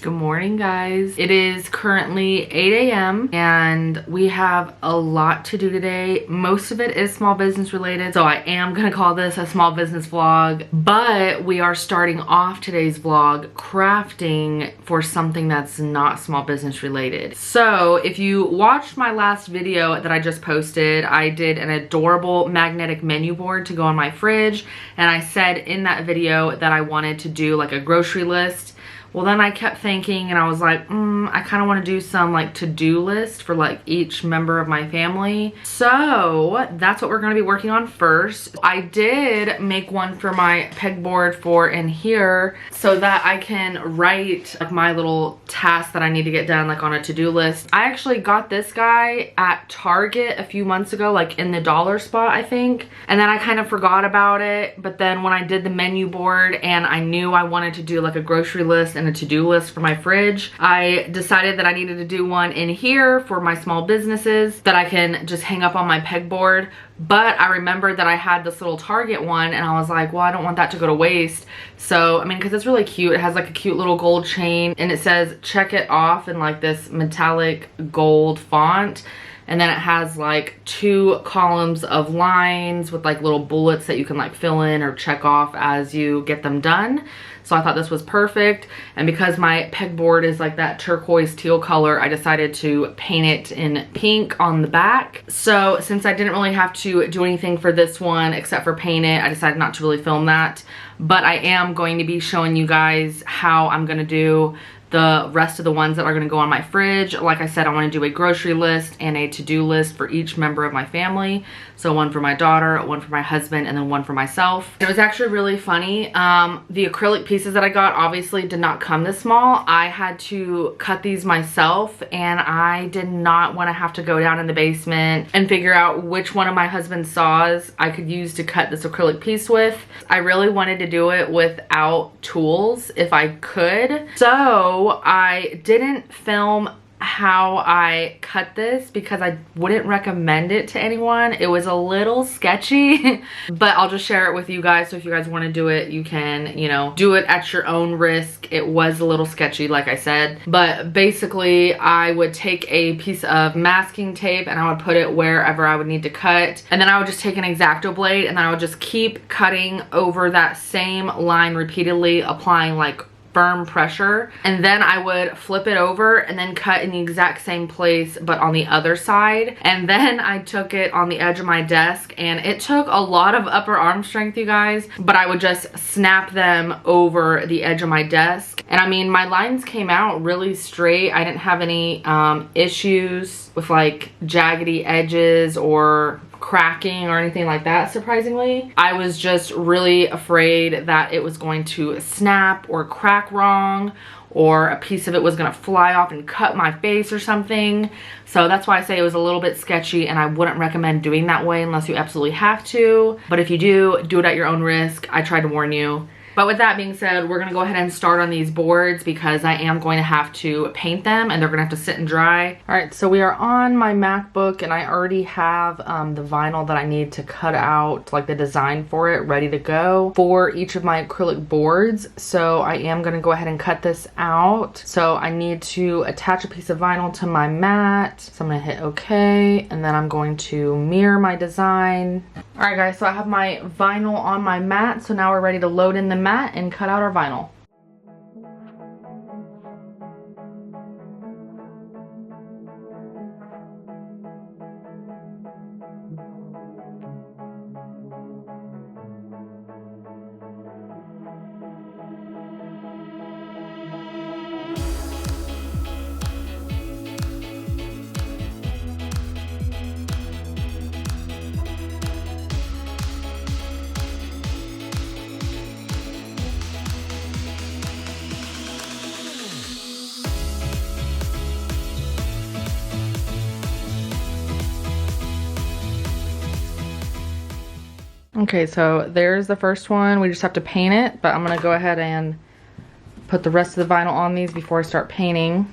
Good morning, guys. It is currently 8 a.m. and we have a lot to do today. Most of it is small business related, so I am gonna call this a small business vlog, but we are starting off today's vlog crafting for something that's not small business related. So if you watched my last video that I just posted, I did an adorable magnetic menu board to go on my fridge, and I said in that video that I wanted to do like a grocery list. Well, then I kept thinking and I was like, I kind of want to do some like to-do list for like each member of my family. So that's what we're going to be working on first. I did make one for my pegboard for in here so that I can write like my little tasks that I need to get done like on a to-do list. I actually got this guy at Target a few months ago, like in the dollar spot, I think. And then I kind of forgot about it. But then when I did the menu board and I knew I wanted to do like a grocery list and a to-do list for my fridge, I decided that I needed to do one in here for my small businesses that I can just hang up on my pegboard. But I remembered that I had this little Target one and I was like, well, I don't want that to go to waste. So, I mean, because it's really cute. It has like a cute little gold chain and it says check it off in like this metallic gold font. And then it has like 2 columns of lines with like little bullets that you can like fill in or check off as you get them done. So I thought this was perfect. And because my pegboard is like that turquoise teal color, I decided to paint it in pink on the back. So since I didn't really have to do anything for this one except for paint it, I decided not to really film that. But I am going to be showing you guys how I'm gonna do the rest of the ones that are gonna go on my fridge. Like I said, I wanna do a grocery list and a to-do list for each member of my family. So one for my daughter, one for my husband, and then one for myself. It was actually really funny. The acrylic pieces that I got obviously did not come this small. I had to cut these myself and I did not wanna have to go down in the basement and figure out which one of my husband's saws I could use to cut this acrylic piece with. I really wanted to do it without tools if I could. So I didn't film how I cut this because I wouldn't recommend it to anyone. It was a little sketchy, but I'll just share it with you guys. So if you guys want to do it, you can, you know, do it at your own risk. It was a little sketchy, like I said, but basically I would take a piece of masking tape and I would put it wherever I would need to cut. And then I would just take an X-Acto blade and I would just keep cutting over that same line repeatedly, applying like firm pressure, and then I would flip it over and then cut in the exact same place but on the other side. And then I took it on the edge of my desk, and it took a lot of upper arm strength, you guys, but I would just snap them over the edge of my desk. And I mean, my lines came out really straight. I didn't have any issues with like jaggedy edges or cracking or anything like that, surprisingly. I was just really afraid that it was going to snap or crack wrong, or a piece of it was gonna fly off and cut my face or something. So that's why I say it was a little bit sketchy, and I wouldn't recommend doing that way unless you absolutely have to. But if you do it at your own risk. I tried to warn you. But with that being said, we're gonna go ahead and start on these boards because I am going to have to paint them and they're gonna have to sit and dry. All right, so we are on my MacBook and I already have the vinyl that I need to cut out, like the design for it, ready to go for each of my acrylic boards. So I am gonna go ahead and cut this out. So I need to attach a piece of vinyl to my mat. So I'm gonna hit okay, and then I'm going to mirror my design. All right, guys, so I have my vinyl on my mat. So now we're ready to load in the mat and cut out our vinyl. Okay, so there's the first one. We just have to paint it, but I'm gonna go ahead and put the rest of the vinyl on these before I start painting.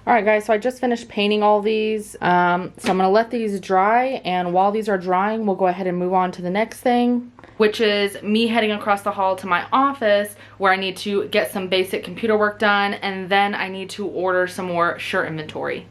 All right, guys, so I just finished painting all these. So I'm gonna let these dry, and while these are drying, we'll go ahead and move on to the next thing, which is me heading across the hall to my office where I need to get some basic computer work done, and then I need to order some more shirt inventory.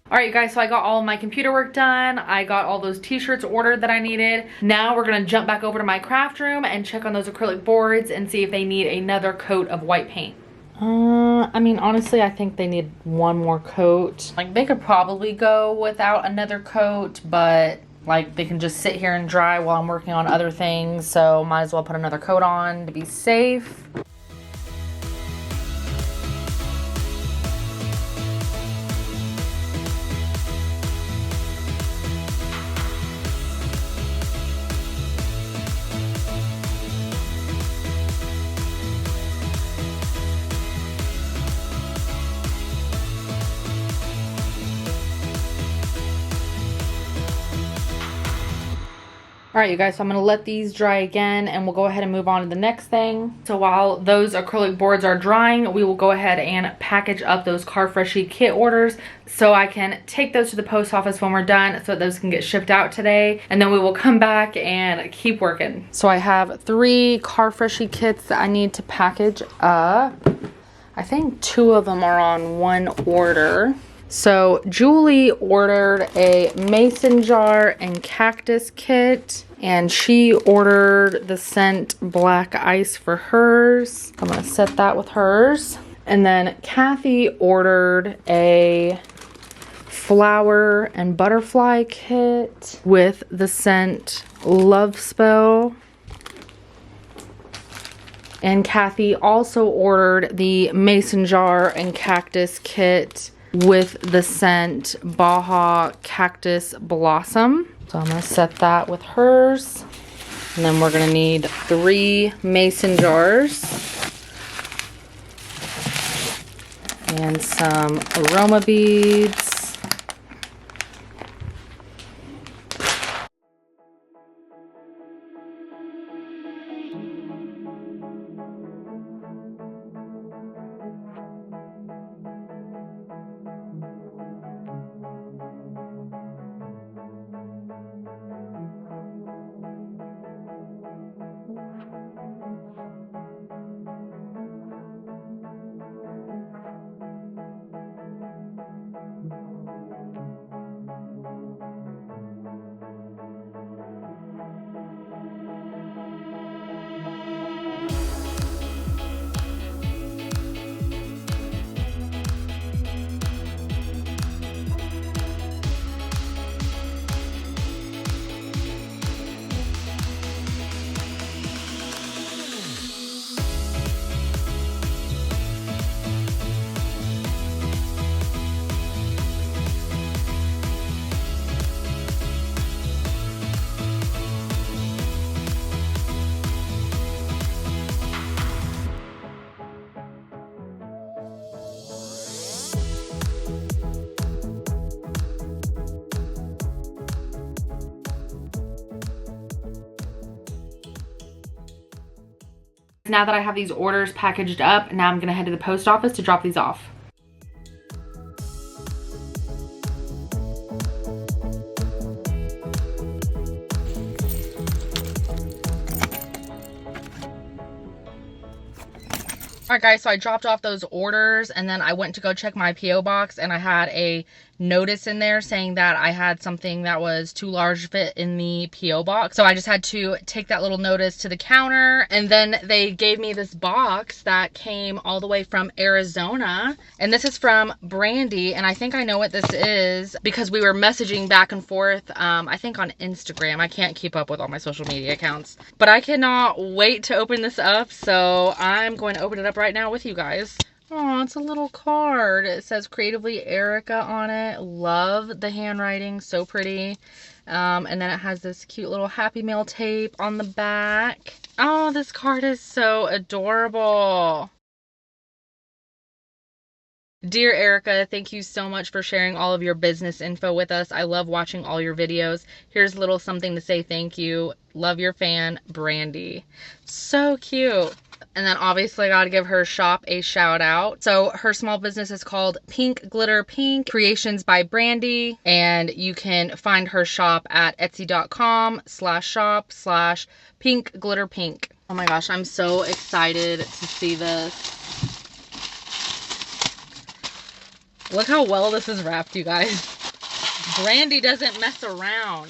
All right, guys, so I got all of my computer work done. I got all those t-shirts ordered that I needed. Now we're gonna jump back over to my craft room and check on those acrylic boards and see if they need another coat of white paint. I mean, honestly, I think they need one more coat. Like, they could probably go without another coat, but like, they can just sit here and dry while I'm working on other things. So might as well put another coat on to be safe. All right, you guys, so I'm gonna let these dry again and we'll go ahead and move on to the next thing. So while those acrylic boards are drying, we will go ahead and package up those Car Freshie kit orders so I can take those to the post office when we're done so that those can get shipped out today. And then we will come back and keep working. So I have 3 Car Freshie kits that I need to package up. I think 2 of them are on one order. So Julie ordered a mason jar and cactus kit, and she ordered the scent Black Ice for hers. I'm gonna set that with hers. And then Kathy ordered a flower and butterfly kit with the scent Love Spell. And Kathy also ordered the mason jar and cactus kit with the scent Baja Cactus Blossom. So I'm gonna set that with hers. And then we're gonna need 3 mason jars and some aroma beads. Now that I have these orders packaged up, now I'm gonna head to the post office to drop these off. Alright guys, so I dropped off those orders and then I went to go check my P.O. box and I had a notice in there saying that I had something that was too large to fit in the P.O. box. So I just had to take that little notice to the counter, and then they gave me this box that came all the way from Arizona. And this is from Brandy, and I think I know what this is because we were messaging back and forth, I think on Instagram. I can't keep up with all my social media accounts. But I cannot wait to open this up, so I'm going to open it up right now with you guys. Oh, it's a little card. It says Creatively Erica on it. Love the handwriting, so pretty. And then it has this cute little Happy Mail tape on the back. Oh, this card is so adorable. Dear Erica, thank you so much for sharing all of your business info with us. I love watching all your videos. Here's a little something to say thank you. Love your fan, Brandy. So cute. And then obviously I gotta give her shop a shout out. So her small business is called Pink Glitter Pink Creations by Brandy. And you can find her shop at etsy.com/shop/pinkglitterpink. Oh my gosh, I'm so excited to see this. Look how well this is wrapped, you guys. Brandy doesn't mess around.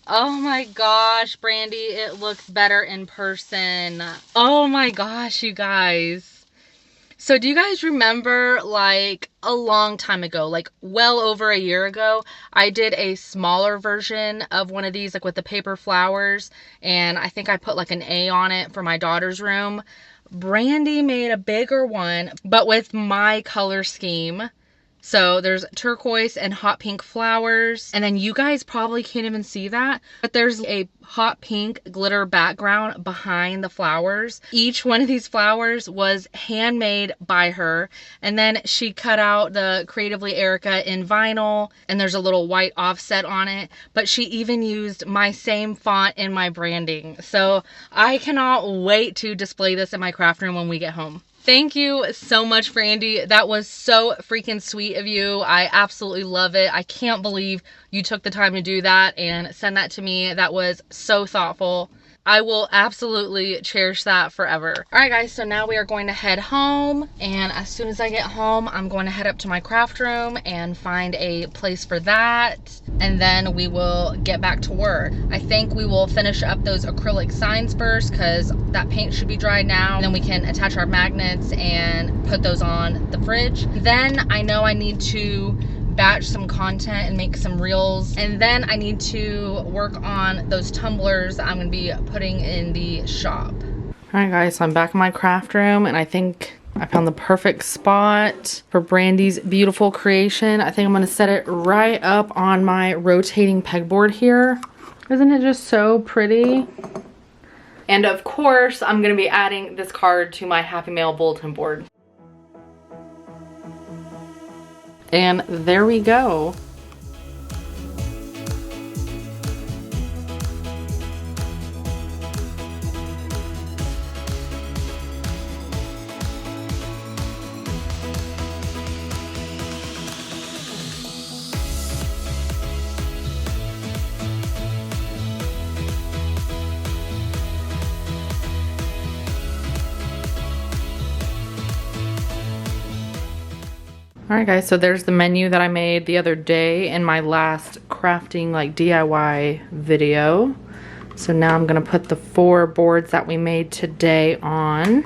Oh my gosh, Brandy, it looks better in person. Oh my gosh, you guys. So do you guys remember, like, a long time ago, like well over a year ago, I did a smaller version of one of these, like with the paper flowers, and I think I put like an A on it for my daughter's room. Brandy made a bigger one, but with my color scheme. So there's turquoise and hot pink flowers. And then you guys probably can't even see that, but there's a hot pink glitter background behind the flowers. Each one of these flowers was handmade by her. And then she cut out the Creatively Erica in vinyl, and there's a little white offset on it. But she even used my same font in my branding. So I cannot wait to display this in my craft room when we get home. Thank you so much, Brandy. That was so freaking sweet of you. I absolutely love it. I can't believe you took the time to do that and send that to me. That was so thoughtful. I will absolutely cherish that forever. All right, guys, so now we are going to head home. And as soon as I get home, I'm going to head up to my craft room and find a place for that. And then we will get back to work. I think we will finish up those acrylic signs first because that paint should be dried now. And then we can attach our magnets and put those on the fridge. Then I know I need to batch some content and make some reels, and then I need to work on those tumblers I'm gonna be putting in the shop. All right guys, so I'm back in my craft room and I think I found the perfect spot for Brandy's beautiful creation. I think I'm gonna set it right up on my rotating pegboard here. Isn't it just so pretty? And of course I'm gonna be adding this card to my Happy Mail bulletin board. And there we go. Alright guys, so there's the menu that I made the other day in my last crafting like DIY video. So now I'm gonna put the 4 boards that we made today on.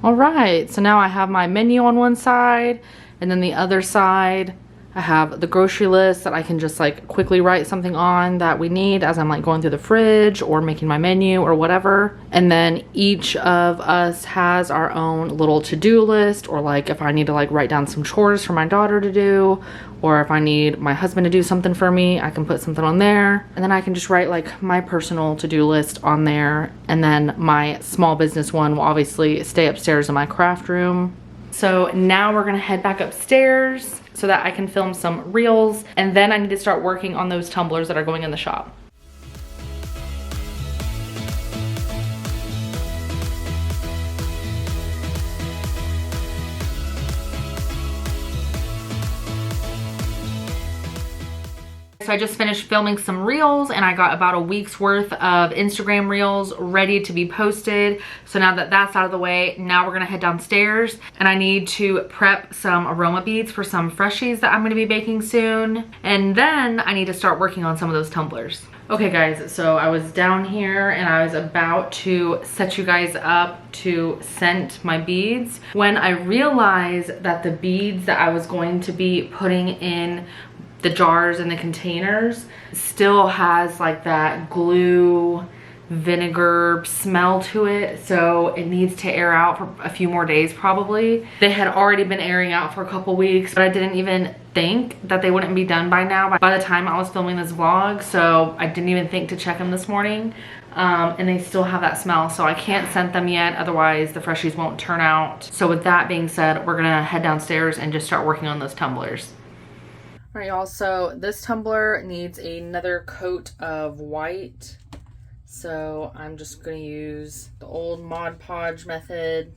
Alright, so now I have my menu on one side, and then the other side I have the grocery list that I can just like quickly write something on that we need as I'm like going through the fridge or making my menu or whatever. And then each of us has our own little to-do list, or like if I need to like write down some chores for my daughter to do, or if I need my husband to do something for me, I can put something on there. And then I can just write like my personal to-do list on there. And then my small business one will obviously stay upstairs in my craft room. So now we're gonna head back upstairs so that I can film some reels, and then I need to start working on those tumblers that are going in the shop. So I just finished filming some reels and I got about a week's worth of Instagram reels ready to be posted. So now that that's out of the way, now we're gonna head downstairs and I need to prep some aroma beads for some freshies that I'm gonna be baking soon. And then I need to start working on some of those tumblers. Okay guys, so I was down here and I was about to set you guys up to scent my beads when I realized that the beads that I was going to be putting in the jars and the containers still has like that glue vinegar smell to it, so it needs to air out for a few more days probably. They had already been airing out for a couple weeks, but I didn't even think that they wouldn't be done by now by the time I was filming this vlog, so I didn't even think to check them this morning. And they still have that smell, so I can't scent them yet, otherwise the freshies won't turn out. So with that being said, we're gonna head downstairs and just start working on those tumblers. All right, y'all, so this tumbler needs another coat of white. So I'm just gonna use the old Mod Podge method.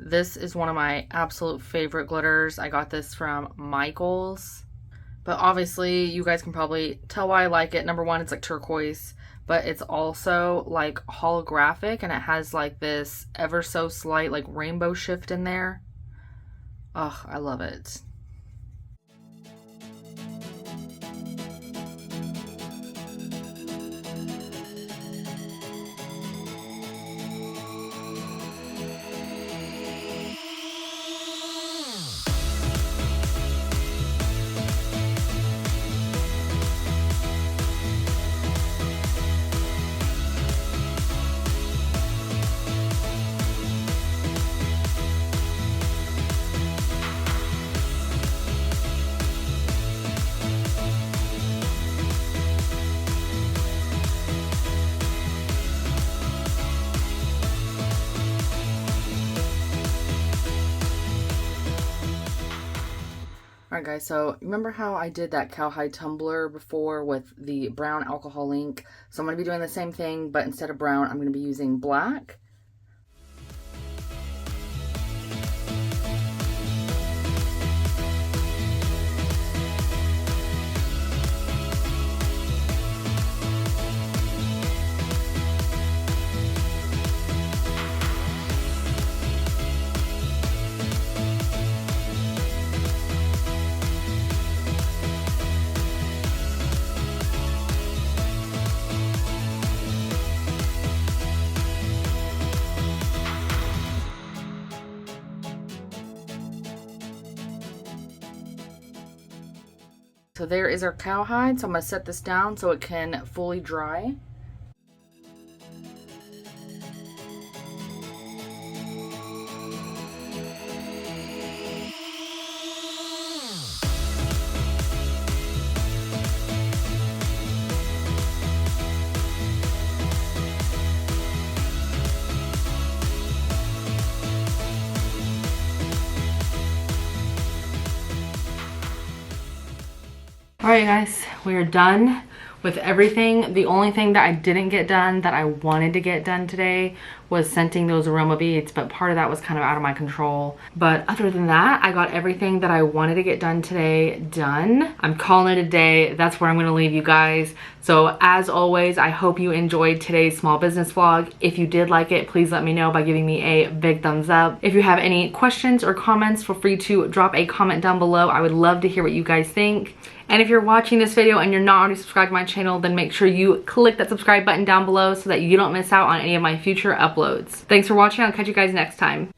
This is one of my absolute favorite glitters. I got this from Michael's, but obviously you guys can probably tell why I like it. Number one, it's like turquoise, but it's also like holographic and it has like this ever so slight like rainbow shift in there. Oh, I love it. Alright guys, so remember how I did that cowhide tumbler before with the brown alcohol ink? So I'm going to be doing the same thing, but instead of brown, I'm going to be using black. So there is our cowhide. So I'm going to set this down so it can fully dry. Alright guys, we are done with everything. The only thing that I didn't get done that I wanted to get done today was scenting those aroma beads, but part of that was kind of out of my control. But other than that, I got everything that I wanted to get done today done. I'm calling it a day. That's where I'm gonna leave you guys. So as always, I hope you enjoyed today's small business vlog. If you did like it, please let me know by giving me a big thumbs up. If you have any questions or comments, feel free to drop a comment down below. I would love to hear what you guys think. And if you're watching this video and you're not already subscribed to my channel, then make sure you click that subscribe button down below so that you don't miss out on any of my future uploads. Thanks for watching. I'll catch you guys next time.